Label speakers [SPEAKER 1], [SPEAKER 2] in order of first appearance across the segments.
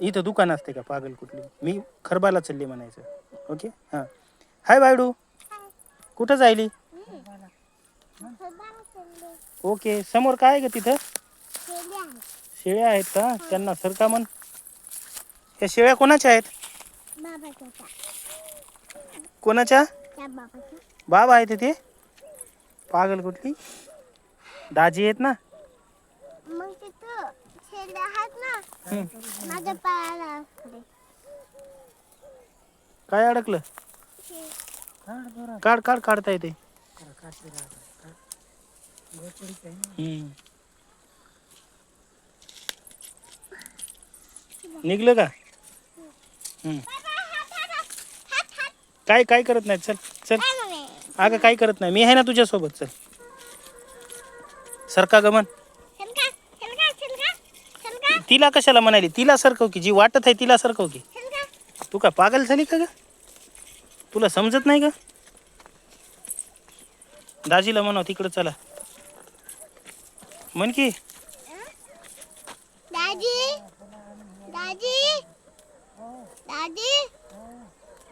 [SPEAKER 1] इथं दुकान असते का पागल कुठली? मी खरबाला चालली म्हणायचं. ओके हां. हाय बायडू, कुठं जायली? ओके, समोर काय आहे का तिथं? शेळ्या आहेत का? त्यांना सरका म्हण. या शेळ्या कोणाच्या आहेत? कोणाच्या? बाबा आहेत ते? पागल कुठली? दाजी आहेत ना?
[SPEAKER 2] मग तिथं शेळ्या आहेत ना माझ्या पायाला.
[SPEAKER 1] काय अडकलं? काढ काढ काढता येते. निघलं का? काय काय करत नाही. चल चल. अगं काय करत नाही, मी आहे ना तुझ्यासोबत. चल सरका गमन. तिला कशाला म्हणाली? तिला सरकव की, जी वाटत आहे तिला सरकव की. तू का पागल झाली का ग? तुला समजत नाही का? दाजीला म्हणाव तिकडं चला म्हण की.
[SPEAKER 2] दाजी दाजी दाजी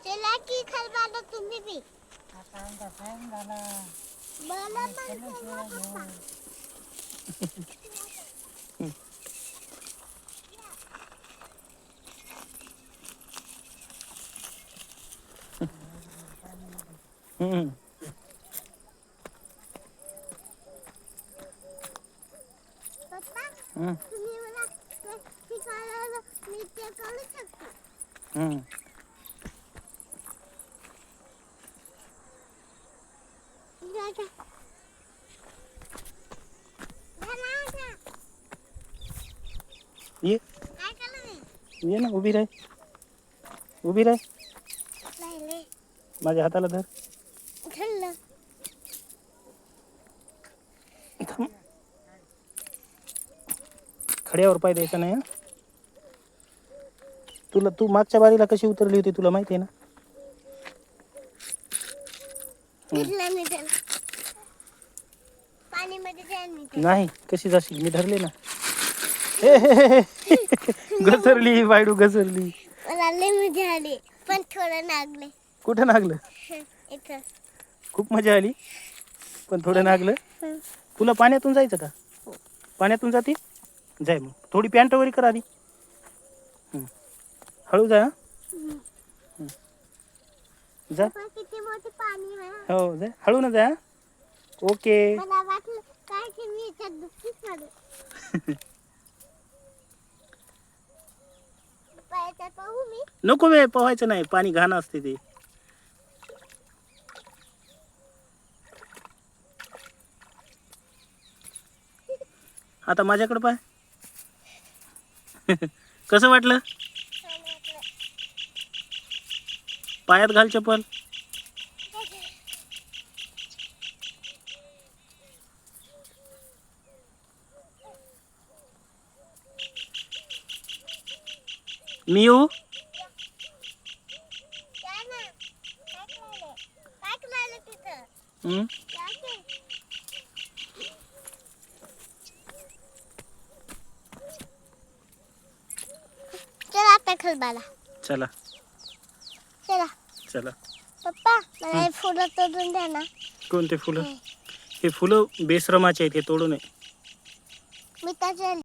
[SPEAKER 2] चला की खरबाला तुम्ही बी. मला पण चला. पप्पा तुम्ही मला शिकायला मी ते करू शकतो.
[SPEAKER 1] ये ये ना, उभी राह. उभी राह. माझ्या हाताला धर. खड्यावर पाय द्यायचा नाही. तुला तू मागच्या बारीला कशी उतरली होती तुला माहिती आहे ना? नाही, कशी जाशील? मी धरले ना. घसरली बायडू, घसरली.
[SPEAKER 2] मला लय मजा आली पण थोडं लागले.
[SPEAKER 1] कुठं लागलं?
[SPEAKER 2] इथं.
[SPEAKER 1] खूप मजा आली पण थोडं लागलं. तुला पाण्यातून जायचं का? पाण्यातून जाते? जाय मग. थोडी पॅन्ट वगैरे कर आधी. हळू जा. जा.
[SPEAKER 2] किती मोठे पाणी आहे.
[SPEAKER 1] हो जा, हळू ना जा. ओके.
[SPEAKER 2] मला वाटलं काय की मी याच्यात दुखीच मध्ये. पायाच्यात पाहू मी?
[SPEAKER 1] नको बे, पोहायचं नाही, पाणी घाण असते ते. आता माझ्याकडे पाय. कसं वाटलं? पायात घाल चप्पल. मी येऊ?
[SPEAKER 2] चला आता खरबाला.
[SPEAKER 1] चला
[SPEAKER 2] चला
[SPEAKER 1] चला.
[SPEAKER 2] पप्पा मला हे फुलं तोडून द्या ना.
[SPEAKER 1] कोणते फुलं? हे फुलं बेशरमाचे आहेत, हे तोडू नये.
[SPEAKER 2] मी त्याच्या